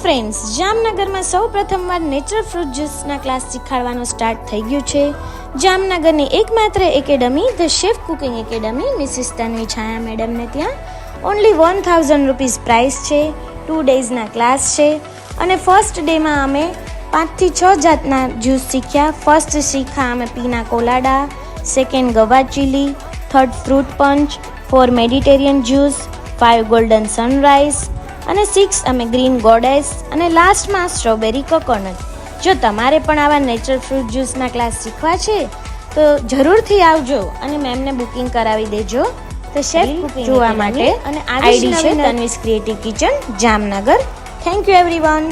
Friends, જામનગરમાં સૌ પ્રથમવાર નેચરલ ફ્રૂટ જ્યુસના ક્લાસ શીખવાડવાનું સ્ટાર્ટ થઈ ગયું છે. જામનગરની એકમાત્ર academy the chef cooking academy Mrs Tanvi Chhaya મેડમને ત્યાં ઓનલી 1000 રૂપીઝ પ્રાઇસ છે. 2 ડેઝના ક્લાસ છે અને ફર્સ્ટ ડેમાં અમે 5 થી 6 જાતના જ્યુસ શીખ્યા. ફર્સ્ટ શીખ્યા અમે પીના colada, second ગવા chilli, third fruit પંચ, 4 મેડિટેરિયન જ્યુસ, 5 ગોલ્ડન સનરાઈઝ અને 6 અમે ગ્રીન ગોડેસ અને લાસ્ટમાં સ્ટ્રોબેરી કોકોનટ. જો તમારે પણ આવા નેચરલ ફ્રૂટ જ્યુસના ક્લાસ શીખવા છે તો જરૂરથી આવજો અને મેમને બુકિંગ કરાવી દેજો. તો શેફ કુકિંગ જોવા માટે અને આઈડી છે Tanvi's creative kitchen Jamnagar. Thank you everyone.